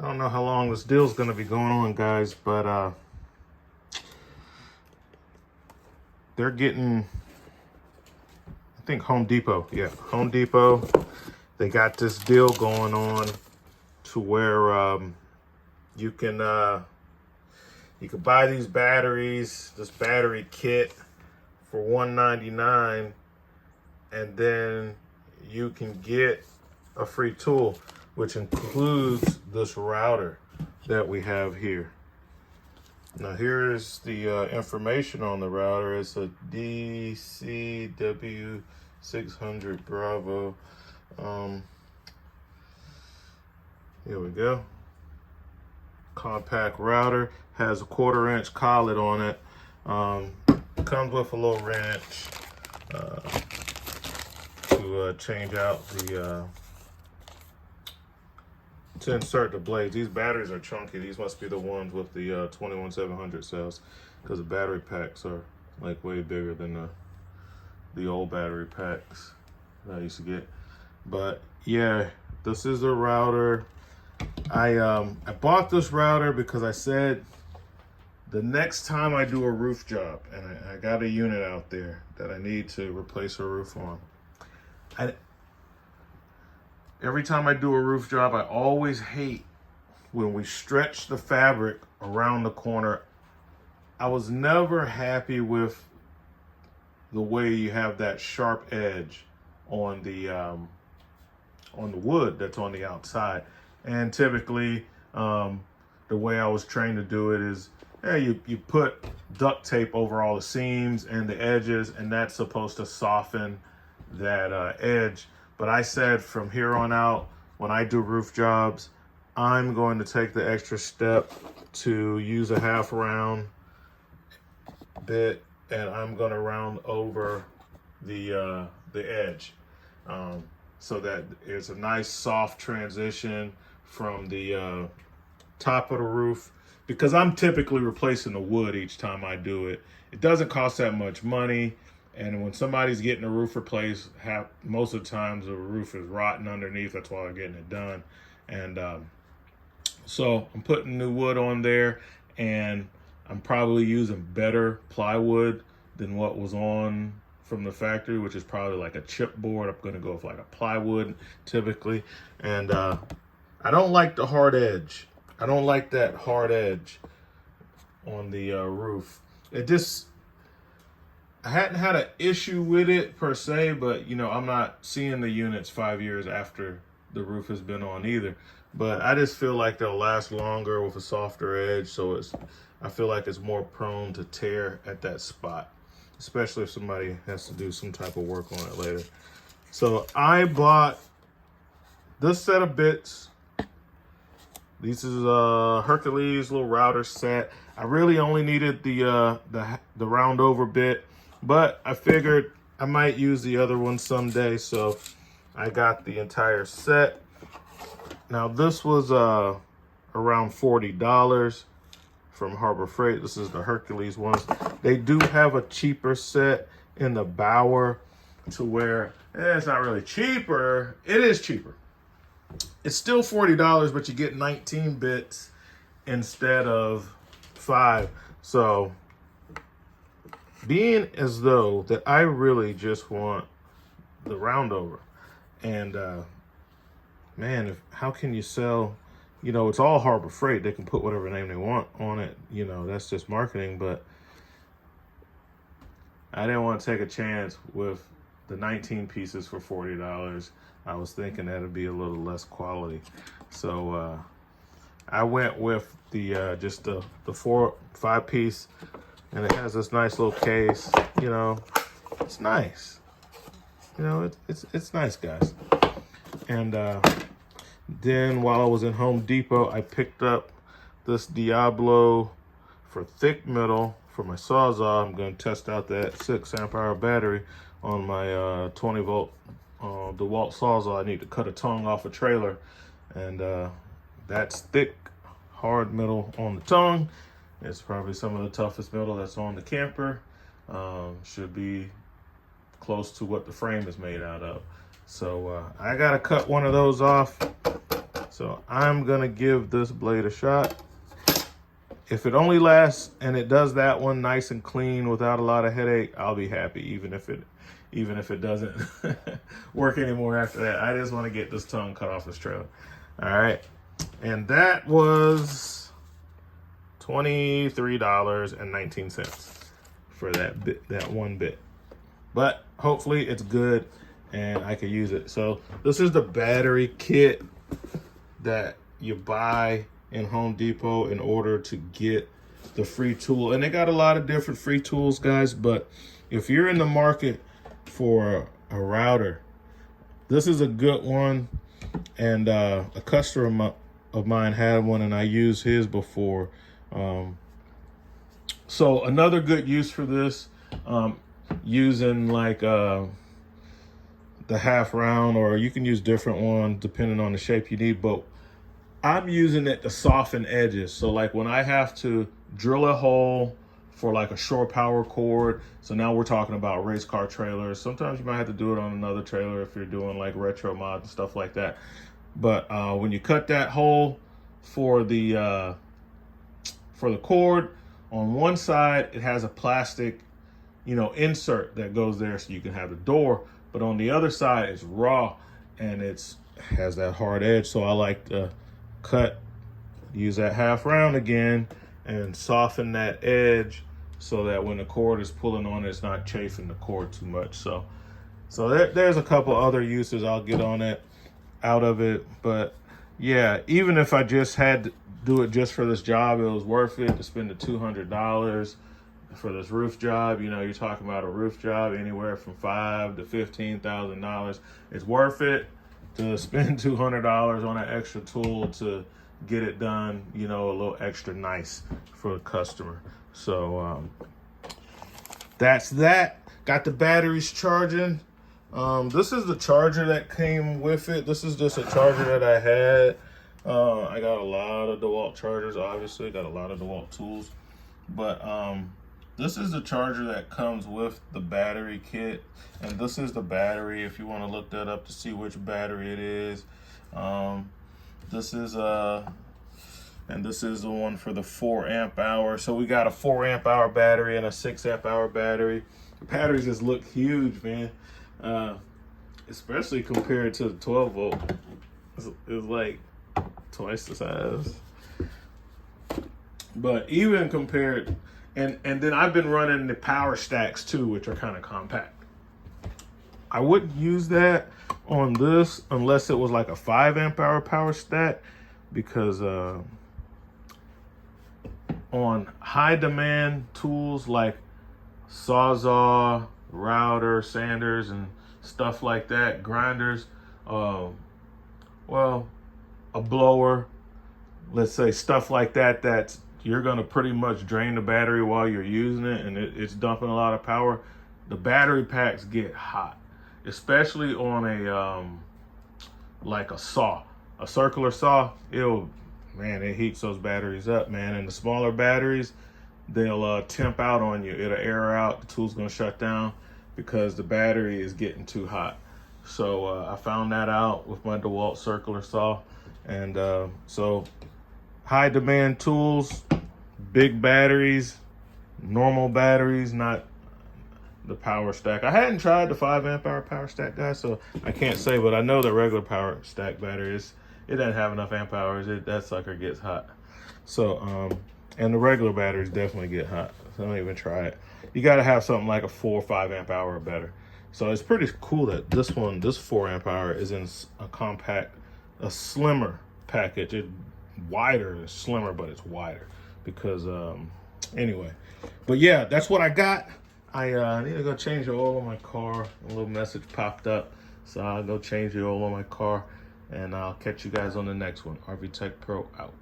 don't know how long this deal's gonna be going on, guys, but they're getting, I think Home Depot, yeah, Home Depot. They got this deal going on to where you can buy these batteries, this battery kit for $1.99, and then you can get a free tool, which includes this router that we have here. Now here's the information on the router. It's a DCW600 Bravo. Here we go. Compact router, has a 1/4-inch collet on it. Comes with a little wrench to change out the to insert the blades. These batteries are chunky. These must be the ones with the 21700 cells, because the battery packs are like way bigger than the old battery packs that I used to get. But yeah, this is a router. I bought this router because I said the next time I do a roof job, and I got a unit out there that I need to replace a roof on. Every time I do a roof job, I always hate when we stretch the fabric around the corner. I was never happy with the way you have that sharp edge on the wood that's on the outside. And typically, the way I was trained to do it is, you put duct tape over all the seams and the edges, and that's supposed to soften that edge. But I said from here on out, when I do roof jobs, I'm going to take the extra step to use a 1/2 round bit, and I'm going to round over the edge, so that it's a nice soft transition from the top of the roof, because I'm typically replacing the wood each time I do it. It doesn't cost that much money. And when somebody's getting a roof replaced, most of the times the roof is rotten underneath. That's why they're getting it done. And so I'm putting new wood on there, and I'm probably using better plywood than what was on from the factory, which is probably like a chipboard. I'm gonna go with like a plywood typically. And I don't like the hard edge. I don't like that hard edge on the roof. I hadn't had an issue with it per se, but I'm not seeing the units 5 years after the roof has been on either. But I just feel like they'll last longer with a softer edge, so I feel like it's more prone to tear at that spot, especially if somebody has to do some type of work on it later. So I bought this set of bits. This is a Hercules little router set. I really only needed the round over bit, but I figured I might use the other one someday, so I got the entire set. Now this was around $40 from Harbor Freight. This is the Hercules ones. They do have a cheaper set in the Bauer, to where it's not really cheaper. It is cheaper. It's still $40, but you get 19 bits instead of 5. So being as though that I really just want the round over, and man, how can you sell, it's all Harbor Freight. They can put whatever name they want on it. That's just marketing, but I didn't want to take a chance with the 19 pieces for $40. I was thinking that'd be a little less quality. So I went with the just the 4-5 piece, and it has this nice little case. It's nice. It's nice, guys. And then while I was in Home Depot, I picked up this Diablo for thick metal for my Sawzall. I'm going to test out that 6 amp hour battery on my 20 volt Dewalt Sawzall. I need to cut a tongue off a trailer, and that's thick, hard metal on the tongue. It's probably some of the toughest metal that's on the camper. Should be close to what the frame is made out of. So I gotta cut one of those off So I'm gonna give this blade a shot. If it only lasts and it does that one nice and clean without a lot of headache, I'll be happy, even if it doesn't work anymore after that. I just want to get this tongue cut off this trailer. All right. And that was $23.19 for that one bit. But hopefully it's good and I can use it. So this is the battery kit that you buy in Home Depot in order to get the free tool. And they got a lot of different free tools, guys, but if you're in the market for a router, this is a good one. And a customer of mine had one and I used his before. So another good use for this, using like the half round, or you can use different ones depending on the shape you need, but I'm using it to soften edges. So like when I have to drill a hole for like a shore power cord, so now we're talking about race car trailers. Sometimes you might have to do it on another trailer if you're doing like retro mod and stuff like that. But when you cut that hole for the cord, on one side it has a plastic, insert that goes there so you can have the door. But on the other side it's raw and has that hard edge. So I like to use that half round again and soften that edge so that when the cord is pulling on it, it's not chafing the cord too much. So there's a couple other uses I'll get on it out of it. But yeah, even if I just had to do it just for this job, it was worth it to spend the $200 for this roof job. You're talking about a roof job anywhere from $5,000 to $15,000. It's worth it to spend $200 on an extra tool to get it done, a little extra nice for the customer. So that's that. Got the batteries charging. This is the charger that came with it. This is just a charger that I had. I got a lot of DeWalt chargers, obviously. Got a lot of DeWalt tools. But this is the charger that comes with the battery kit. And this is the battery, if you want to look that up to see which battery it is. This is and this is the one for the 4 amp hour. So we got a 4 amp hour battery and a 6 amp hour battery. The batteries just look huge, man. Especially compared to the 12 volt. It's like twice the size. But even compared, and then I've been running the power stacks too, which are kind of compact. I wouldn't use that on this unless it was like a 5 amp hour power stack, because on high demand tools like Sawzall, router, sanders, and stuff like that, grinders, a blower, let's say, stuff like that, that's you're gonna pretty much drain the battery while you're using it, and it's dumping a lot of power. The battery packs get hot, especially on a like a saw, a circular saw. It heats those batteries up, man. And the smaller batteries, they'll temp out on you. It'll air out. The tool's gonna shut down because the battery is getting too hot. So I found that out with my DeWalt circular saw. And so high demand tools, big batteries, normal batteries, not the power stack. I hadn't tried the 5 amp hour power stack, guys, so I can't say, but I know the regular power stack batteries, it doesn't have enough amp hours. That sucker gets hot. So, and the regular batteries definitely get hot. So don't even try it. You got to have something like a 4 or 5 amp hour or better. So it's pretty cool that this 4 amp hour is in a compact, a slimmer package. It's wider, it's slimmer, but it's wider because, anyway. But yeah, that's what I got. I need to go change the oil on my car. A little message popped up, so I'll go change the oil on my car, and I'll catch you guys on the next one. RV Tech Pro out.